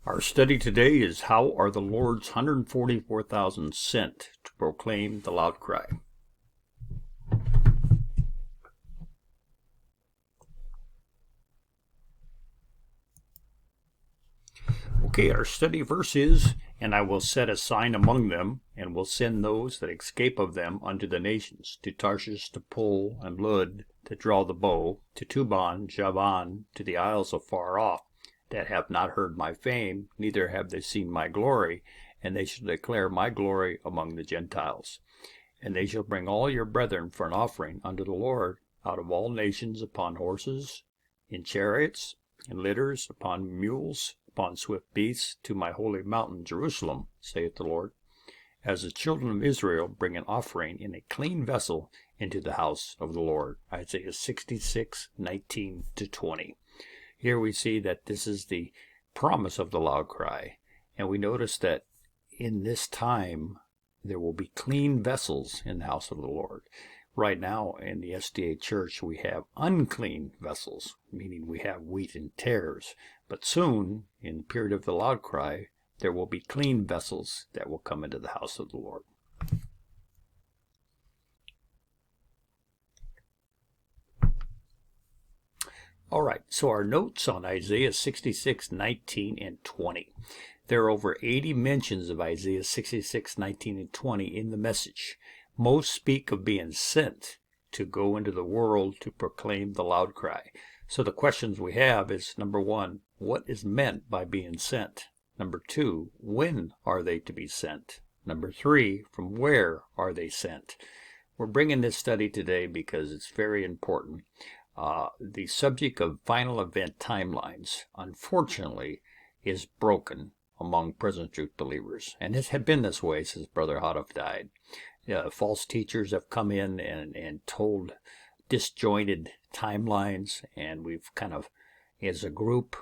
Our study today is How are the Lord's 144,000 sent to proclaim the loud cry? Okay, our study verse is, "And I will set a sign among them, and will send those that escape of them unto the nations, to Tarshish, to Pul, and Lud, to draw the bow, to Tuban, Javan, to the isles afar off, that have not heard my fame, neither have they seen my glory, and they shall declare my glory among the Gentiles. And they shall bring all your brethren for an offering unto the Lord out of all nations upon horses, in chariots, in litters, upon mules, upon swift beasts, to my holy mountain Jerusalem, saith the Lord, as the children of Israel bring an offering in a clean vessel into the house of the Lord." Isaiah 66:19-20. Here we see that this is the promise of the loud cry. And we notice that in this time there will be clean vessels in the house of the Lord. Right now in the SDA church we have unclean vessels, meaning we have wheat and tares. But soon, in the period of the loud cry, there will be clean vessels that will come into the house of the Lord. All right, so our notes on Isaiah 66:19-20. There are over 80 mentions of Isaiah 66:19-20 in the message. Most speak of being sent to go into the world to proclaim the loud cry. So the questions we have is, number one, what is meant by being sent? Number two, when are they to be sent? Number three, from where are they sent? We're bringing this study today because it's very important. The subject of final event timelines, unfortunately, is broken among present truth believers. And it had been this way since Brother Houteff died. False teachers have come in and told disjointed timelines, and we've kind of, as a group,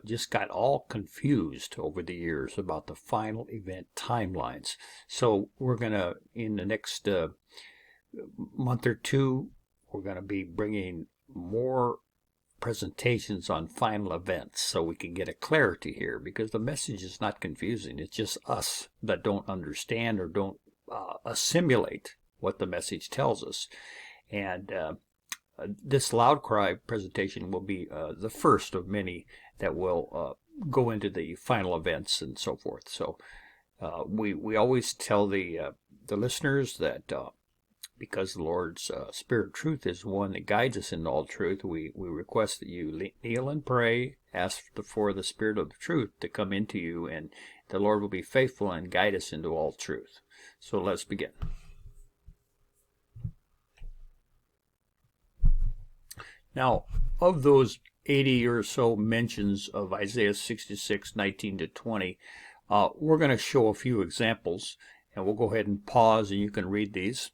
just got all confused over the years about the final event timelines. So we're going to, in the next month or two, we're going to be bringing more presentations on final events so we can get a clarity here, because the message is not confusing. It's just us that don't understand or don't assimilate what the message tells us. And this loud cry presentation will be the first of many that will go into the final events and so forth. So we always tell the listeners that because the Lord's Spirit of Truth is one that guides us into all truth, we request that you kneel and pray, ask for the Spirit of the Truth to come into you, and the Lord will be faithful and guide us into all truth. So let's begin. Now, of those 80 or so mentions of Isaiah 66:19-20, we're going to show a few examples, and we'll go ahead and pause and you can read these.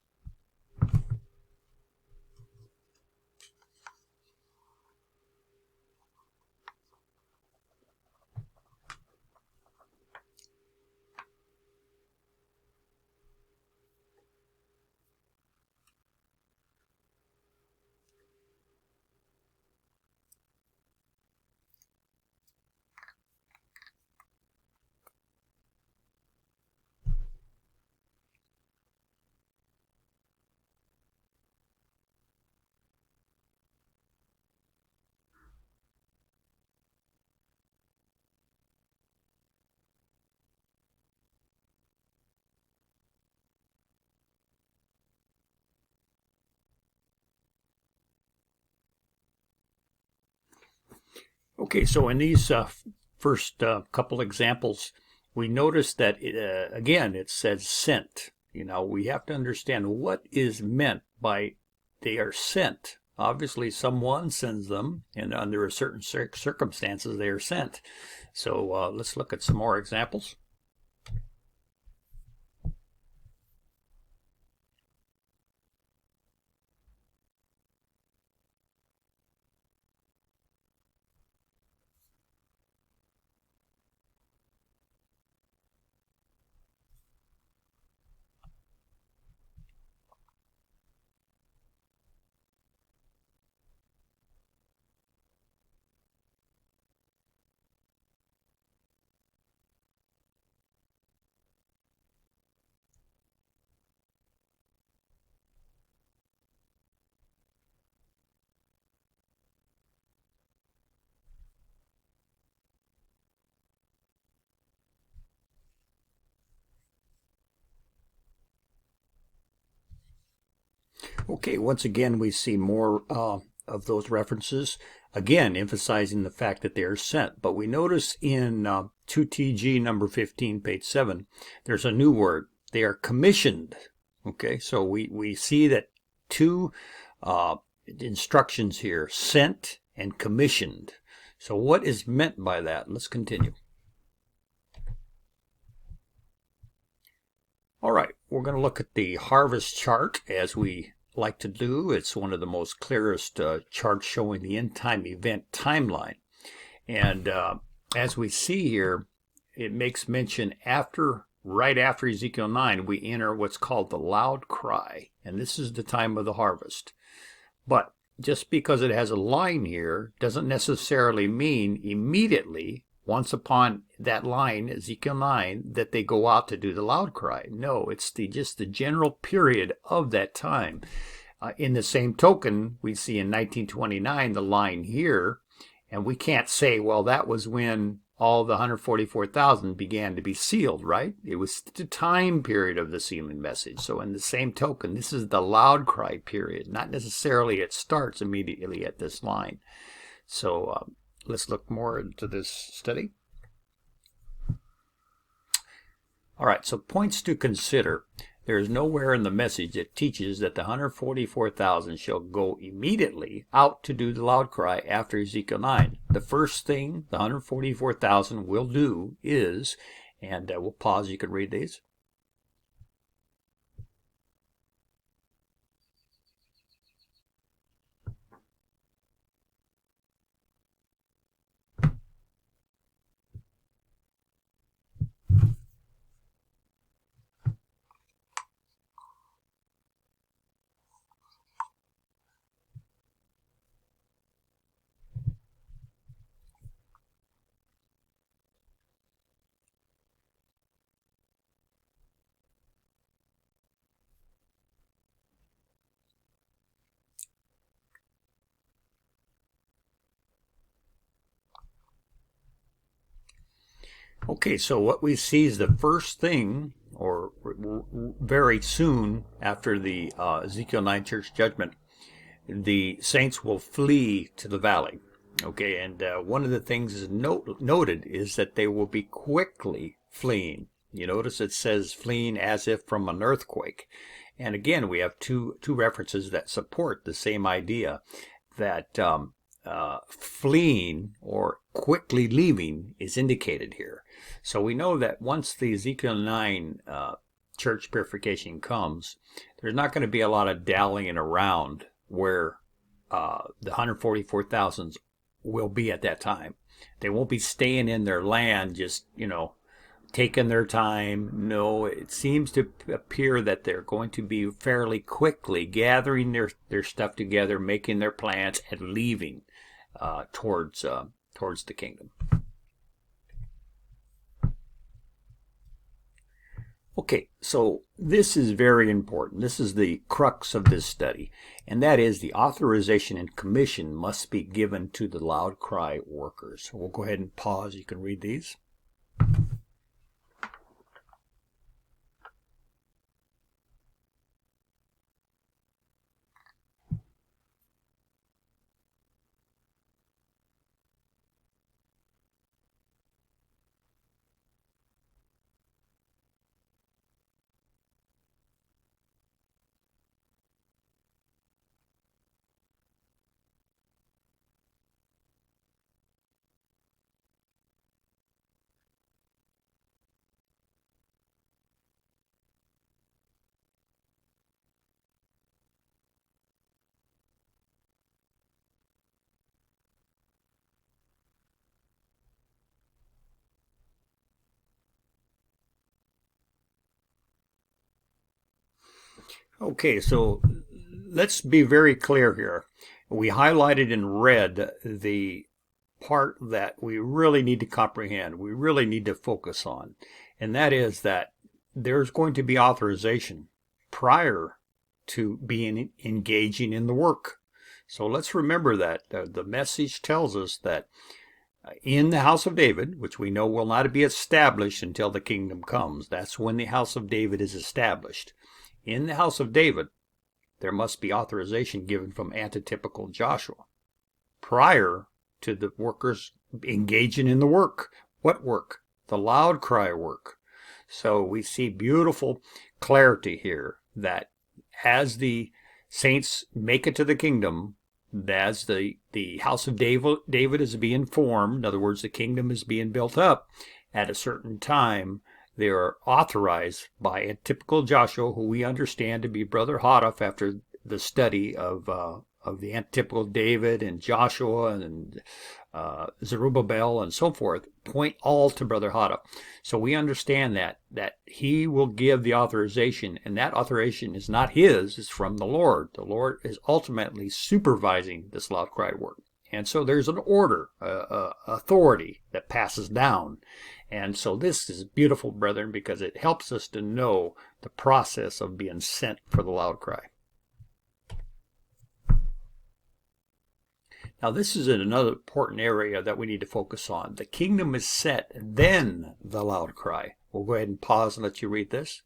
Okay, so in these first couple examples, we notice that, again, it says sent. You know, we have to understand what is meant by they are sent. Obviously, someone sends them, and under a certain circumstances, they are sent. So let's look at some more examples. Okay, once again, we see more of those references, again, emphasizing the fact that they are sent. But we notice in 2TG number 15, page 7, there's a new word. They are commissioned. Okay, so we see that two instructions here, sent and commissioned. So what is meant by that? Let's continue. All right, we're going to look at the harvest chart as we like to do. It's one of the most clearest charts showing the end time event timeline. And as we see here, it makes mention right after Ezekiel 9, we enter what's called the loud cry. And this is the time of the harvest. But just because it has a line here doesn't necessarily mean immediately, once upon that line, Ezekiel 9, that they go out to do the loud cry. No, it's just the general period of that time. In the same token, we see in 1929 the line here, and we can't say, well, that was when all the 144,000 began to be sealed, right? It was the time period of the sealing message. So in the same token, this is the loud cry period. Not necessarily it starts immediately at this line. So let's look more into this study. All right, so points to consider. There is nowhere in the message that teaches that the 144,000 shall go immediately out to do the loud cry after Ezekiel 9. The first thing the 144,000 will do is, and we'll pause, you can read these. Okay, so what we see is the first thing, or very soon after the Ezekiel 9 church judgment, the saints will flee to the valley. Okay, and one of the things is noted is that they will be quickly fleeing. You notice it says fleeing as if from an earthquake. And again, we have two references that support the same idea, that fleeing or quickly leaving is indicated here. So we know that once the Ezekiel 9 church purification comes, there's not going to be a lot of dallying around where the 144,000 will be at that time. They won't be staying in their land just, taking their time. No, it seems to appear that they're going to be fairly quickly gathering their stuff together, making their plans, and leaving towards the kingdom. Okay, so this is very important. This is the crux of this study, and that is the authorization and commission must be given to the loud cry workers. We'll go ahead and pause. You can read these. Okay, so let's be very clear here. We highlighted in red the part that we really need to comprehend, we really need to focus on, and that is that there's going to be authorization prior to engaging in the work. So let's remember that the message tells us that in the house of David, which we know will not be established until the kingdom comes, that's when the house of David is established. In the house of David, there must be authorization given from antitypical Joshua prior to the workers engaging in the work. What work? The loud cry work. So we see beautiful clarity here that as the saints make it to the kingdom, as the house of David is being formed, in other words, the kingdom is being built up at a certain time, they are authorized by a typical Joshua, who we understand to be Brother Hodoff after the study of the antitypical David and Joshua and Zerubbabel and so forth, point all to Brother Hodoff. So we understand that he will give the authorization, and that authorization is not his, it's from the Lord. The Lord is ultimately supervising this loud cry work. And so there's an order, authority that passes down. And so this is beautiful, brethren, because it helps us to know the process of being sent for the loud cry. Now, this is another important area that we need to focus on. The kingdom is set, then the loud cry. We'll go ahead and pause and let you read this.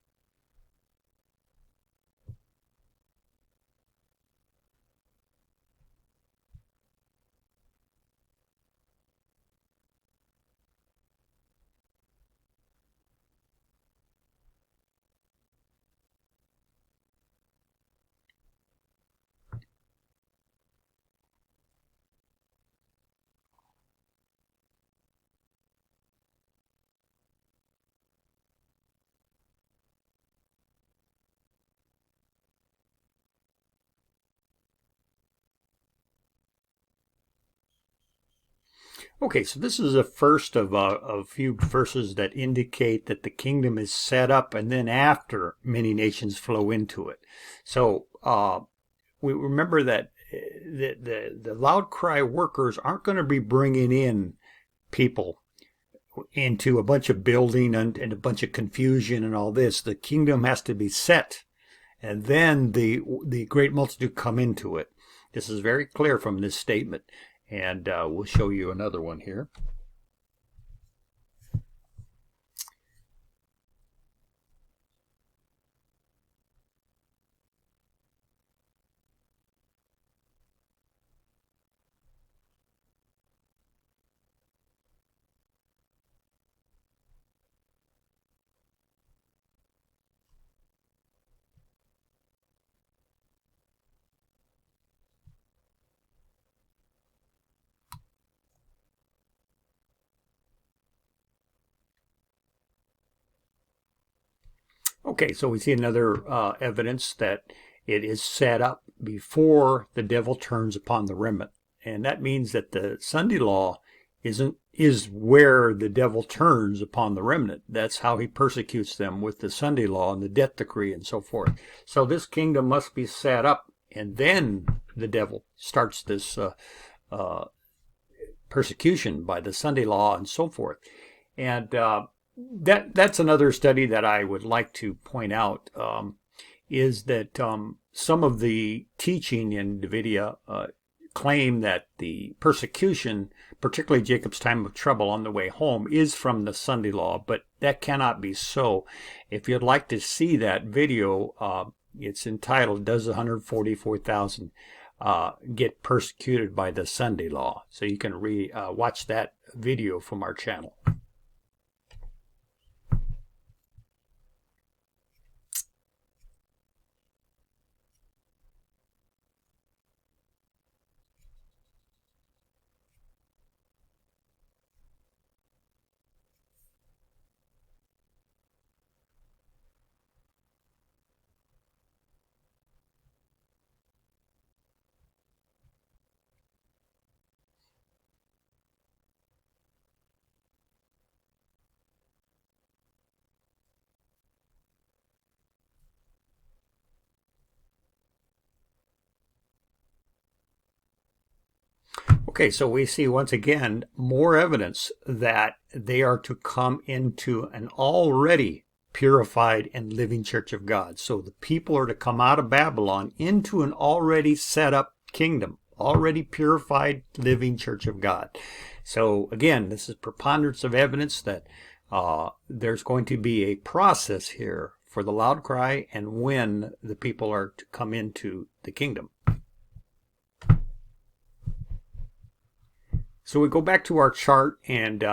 Okay, so this is the first of a few verses that indicate that the kingdom is set up, and then after many nations flow into it. So we remember that the loud cry workers aren't going to be bringing in people into a bunch of building and a bunch of confusion and all this. The kingdom has to be set, and then the great multitude come into it. This is very clear from this statement. And we'll show you another one here. Okay, so we see another evidence that it is set up before the devil turns upon the remnant. And that means that the Sunday law is where the devil turns upon the remnant. That's how he persecutes them, with the Sunday law and the death decree and so forth. So this kingdom must be set up, and then the devil starts this persecution by the Sunday law and so forth. And that's another study that I would like to point out, is that some of the teaching in Davidia claim that the persecution, particularly Jacob's time of trouble on the way home, is from the Sunday law, but that cannot be so. If you'd like to see that video, it's entitled, Does 144,000 Get Persecuted by the Sunday Law? So you can watch that video from our channel. Okay, so we see once again more evidence that they are to come into an already purified and living church of God. So the people are to come out of Babylon into an already set up kingdom, already purified, living church of God. So again, this is preponderance of evidence that there's going to be a process here for the loud cry and when the people are to come into the kingdom. So we go back to our chart and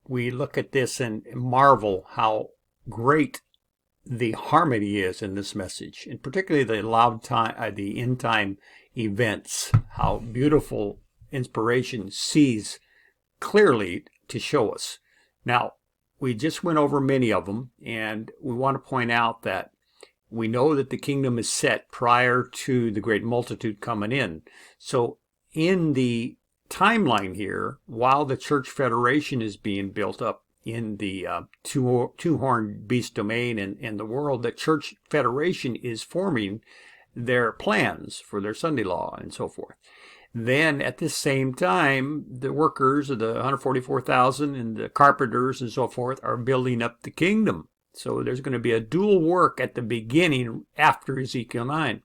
we look at this and marvel how great the harmony is in this message, and particularly the end time events, how beautiful inspiration sees clearly to show us. Now, we just went over many of them, and we want to point out that we know that the kingdom is set prior to the great multitude coming in. So in the timeline here, while the church federation is being built up in the two-horned beast domain and the world, the church federation is forming their plans for their Sunday law and so forth. Then at the same time, the workers of the 144,000 and the carpenters and so forth are building up the kingdom. So there's going to be a dual work at the beginning after Ezekiel 9.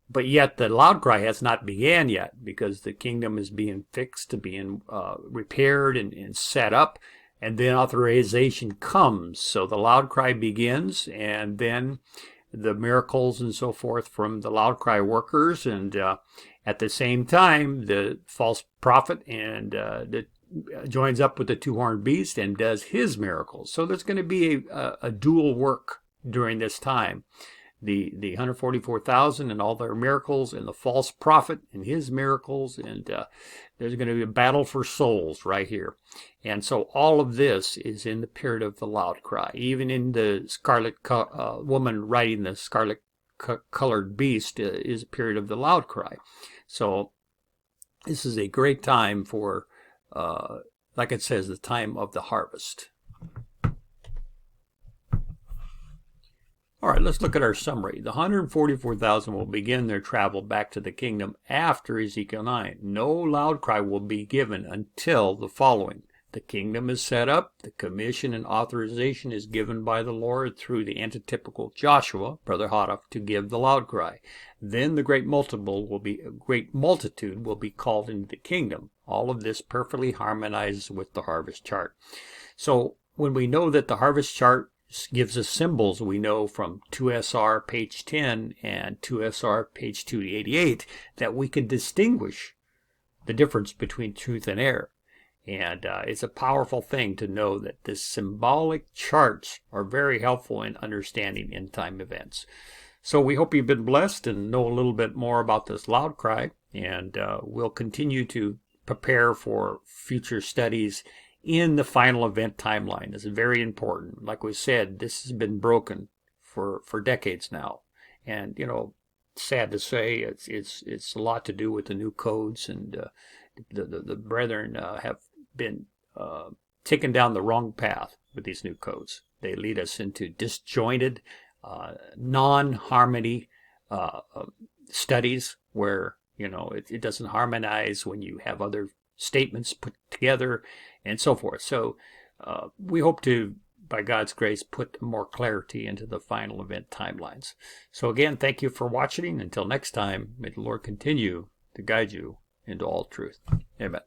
But yet the loud cry has not began yet, because the kingdom is being fixed, being repaired and set up, and then authorization comes. So the loud cry begins, and then the miracles and so forth from the loud cry workers, and at the same time the false prophet and joins up with the two-horned beast and does his miracles. So there's going to be a dual work during this time. The 144,000 and all their miracles, and the false prophet and his miracles, and there's going to be a battle for souls right here. And so all of this is in the period of the loud cry. Even in the scarlet woman riding the scarlet colored beast is a period of the loud cry. So this is a great time for, like it says, the time of the harvest. All right, let's look at our summary. The 144,000 will begin their travel back to the kingdom after Ezekiel 9. No loud cry will be given until the following. The kingdom is set up, the commission and authorization is given by the Lord through the antitypical Joshua, Brother Hodoff, to give the loud cry. Then the great multitude will be called into the kingdom. All of this perfectly harmonizes with the harvest chart. So when we know that the harvest chart gives us symbols, we know from 2SR page 10 and 2SR page 288 that we can distinguish the difference between truth and error. And it's a powerful thing to know that the symbolic charts are very helpful in understanding end time events. So we hope you've been blessed and know a little bit more about this loud cry, and we'll continue to prepare for future studies in the final event timeline. It's very important. Like we said, this has been broken for decades now, and sad to say, it's a lot to do with the new codes, and the brethren have been taken down the wrong path with these new codes. They lead us into disjointed, non-harmony studies where it doesn't harmonize when you have other statements put together and so forth. So we hope to, by God's grace, put more clarity into the final event timelines. So again, thank you for watching. Until next time, may the Lord continue to guide you into all truth. Amen.